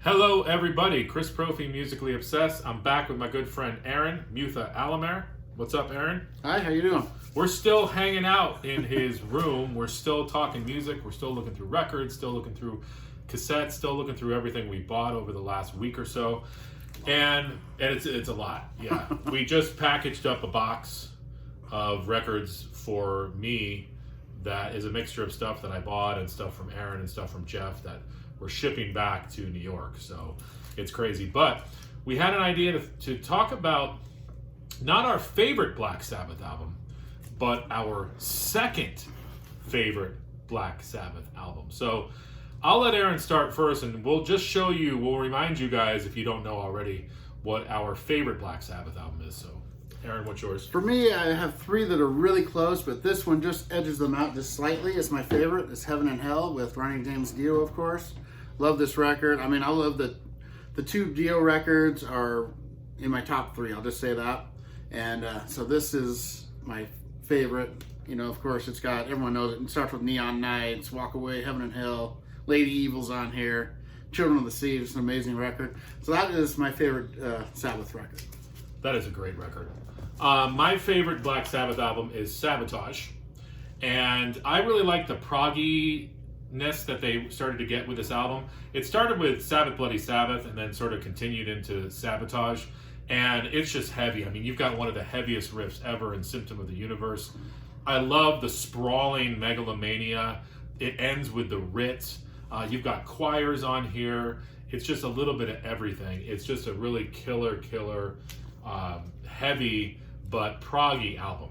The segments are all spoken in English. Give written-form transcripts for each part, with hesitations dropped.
Hello, everybody. Chris Profi, Musically Obsessed. I'm back with my good friend Aaron, Mutha Alamare. What's up, Aaron? Hi, how you doing? We're still hanging out in his room. We're still talking music. We're still looking through records, still looking through cassettes, still looking through everything we bought over the last week or so. And it's a lot. Yeah. We just packaged up a box of records for me that is a mixture of stuff that I bought and stuff from Aaron and stuff from Jeff that we're shipping back to New York. So it's crazy. But we had an idea to talk about not our favorite Black Sabbath album, but our second favorite Black Sabbath album. So I'll let Aaron start first, and we'll remind you guys, if you don't know already, what our favorite Black Sabbath album is. So Aaron, what's yours? For me, I have three that are really close, but this one just edges them out just slightly. It's my favorite. It's Heaven and Hell with Ronnie James Dio, of course. Love this record. I mean, I love the two Dio records are in my top three. I'll just say that. And so this is my favorite. You know, of course, it's got, everyone knows it. It starts with Neon Nights, Walk Away, Heaven and Hell, Lady Evil's on here, Children of the Sea. It's an amazing record. So that is my favorite Sabbath record. That is a great record. My favorite Black Sabbath album is Sabotage. And I really like the progginess that they started to get with this album. It started with Sabbath Bloody Sabbath and then sort of continued into Sabotage. And it's just heavy. I mean, you've got one of the heaviest riffs ever in Symptom of the Universe. I love the sprawling megalomania. It ends with the Rit. You've got choirs on here. It's just a little bit of everything. It's just a really killer, heavy but proggy album.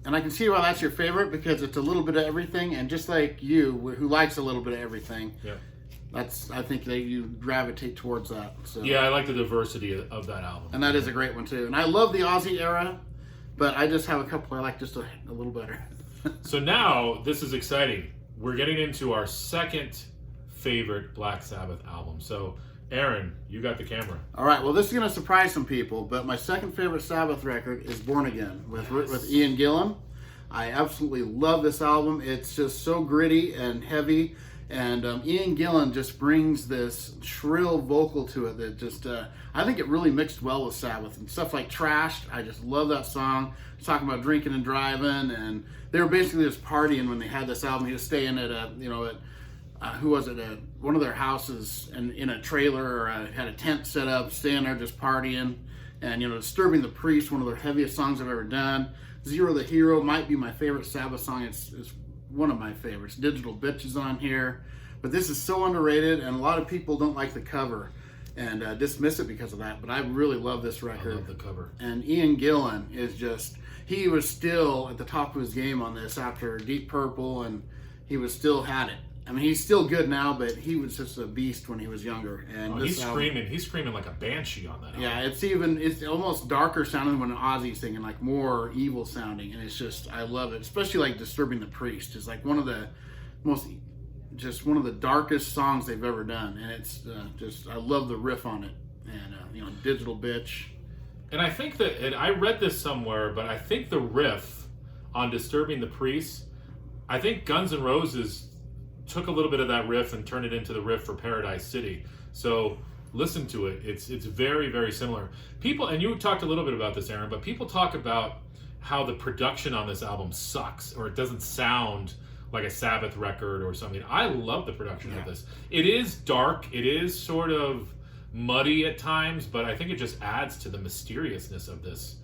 And I can see why that's your favorite, because it's a little bit of everything, and just like you, who likes a little bit of everything, yeah, I think that you gravitate towards that. So. Yeah, I like the diversity of that album. And that is a great one too. And I love the Aussie era, but I just have a couple I like just a little better. So now, this is exciting. We're getting into our second favorite Black Sabbath album. So, Aaron, you got the camera. All right, well, this is going to surprise some people, but my second favorite Sabbath record is Born Again with Ian Gillan. I absolutely love this album. It's just so gritty and heavy, and Ian Gillan just brings this shrill vocal to it that just, I think it really mixed well with Sabbath. And stuff like Trashed, I just love that song. It's talking about drinking and driving, and they were basically just partying when they had this album. He was staying at one of their houses and in a trailer, or had a tent set up, staying there just partying. And, Disturbing the Priest, one of their heaviest songs I've ever done. Zero the Hero might be my favorite Sabbath song. It's one of my favorites. Digital Bitch is on here. But this is so underrated, and a lot of people don't like the cover and dismiss it because of that. But I really love this record. I love the cover. And Ian Gillan is just, he was still at the top of his game on this after Deep Purple, and he was still had it. I mean, he's still good now, but he was just a beast when he was younger. And he's screaming like a banshee on that album. Yeah, it's almost darker sounding when Ozzy's singing, like more evil sounding, and it's just, I love it. Especially like Disturbing the Priest is like one of the darkest songs they've ever done, and it's I love the riff on it, and Digital Bitch. And I think that, and I read this somewhere, but I think the riff on Disturbing the Priest, I think Guns N' Roses took a little bit of that riff and turned it into the riff for Paradise City. So listen to it. It's very, very similar. People, and you talked a little bit about this, Aaron, but people talk about how the production on this album sucks, or it doesn't sound like a Sabbath record or something. I love the production of this. It is dark. It is sort of muddy at times, but I think it just adds to the mysteriousness of this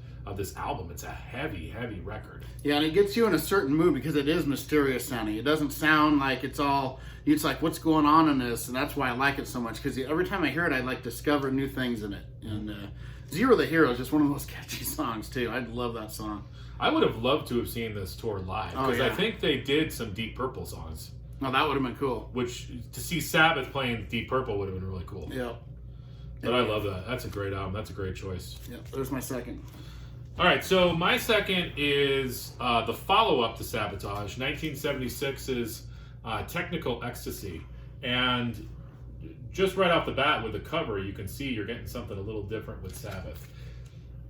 album. It's a heavy, heavy record. Yeah, and it gets you in a certain mood because it is mysterious sounding. It doesn't sound like it's like, what's going on in this? And that's why I like it so much, because every time I hear it, I like discover new things in it. And Zero the Hero is just one of the most catchy songs too. I love that song. I would have loved to have seen this tour live, because I think they did some Deep Purple songs. Oh, that would have been cool. Which, to see Sabbath playing Deep Purple would have been really cool. Yeah. But I love that. That's a great album. That's a great choice. Yeah, there's my second. All right, so my second is the follow-up to Sabotage, 1976's Technical Ecstasy. And just right off the bat with the cover, you can see you're getting something a little different with Sabbath.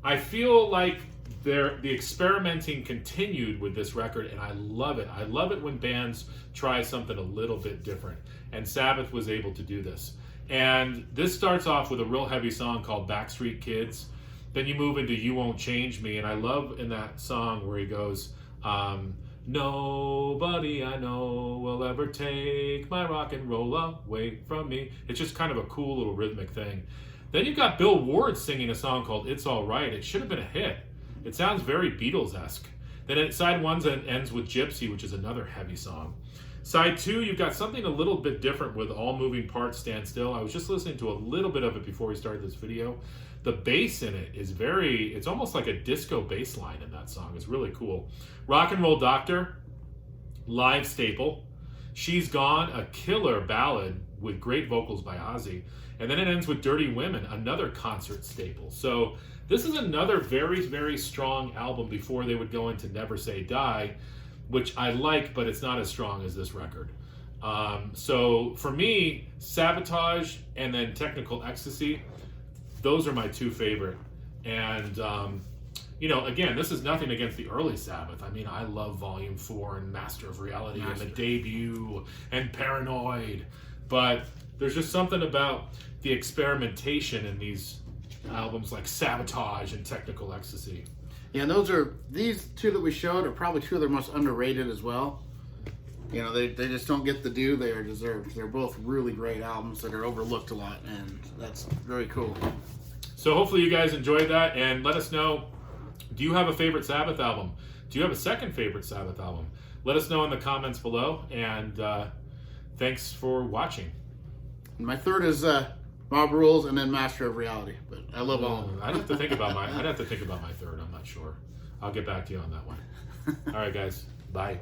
I feel like the experimenting continued with this record, and I love it. I love it when bands try something a little bit different, and Sabbath was able to do this. And this starts off with a real heavy song called Backstreet Kids. Then you move into You Won't Change Me. And I love in that song where he goes, nobody I know will ever take my rock and roll away from me. It's just kind of a cool little rhythmic thing. Then you've got Bill Ward singing a song called It's All Right. It should have been a hit. It sounds very Beatles-esque. Then side 1 ends with Gypsy, which is another heavy song. Side 2, you've got something a little bit different with All Moving Parts Stand Still. I was just listening to a little bit of it before we started this video. The bass in it is it's almost like a disco bass line in that song. It's really cool. Rock and Roll Doctor, live staple. She's Gone, a killer ballad with great vocals by Ozzy. And then it ends with Dirty Women, another concert staple. So this is another very, very strong album before they would go into Never Say Die, which I like, but it's not as strong as this record. So for me, Sabotage and then Technical Ecstasy, those are my two favorite. And, again, this is nothing against the early Sabbath. I mean, I love Volume 4 and Master of Reality and the debut and Paranoid. But there's just something about the experimentation in these albums like Sabotage and Technical Ecstasy. Yeah, and these two that we showed are probably two of their most underrated as well. They just don't get the due they are deserved. They're both really great albums that are overlooked a lot, and that's very cool. So hopefully you guys enjoyed that, and let us know, do you have a favorite Sabbath album? Do you have a second favorite Sabbath album? Let us know in the comments below, and thanks for watching. And my third is Mob Rules and then Master of Reality, but I love all of them. I'd have to think about my third. I'm not sure. I'll get back to you on that one. All right, guys. Bye.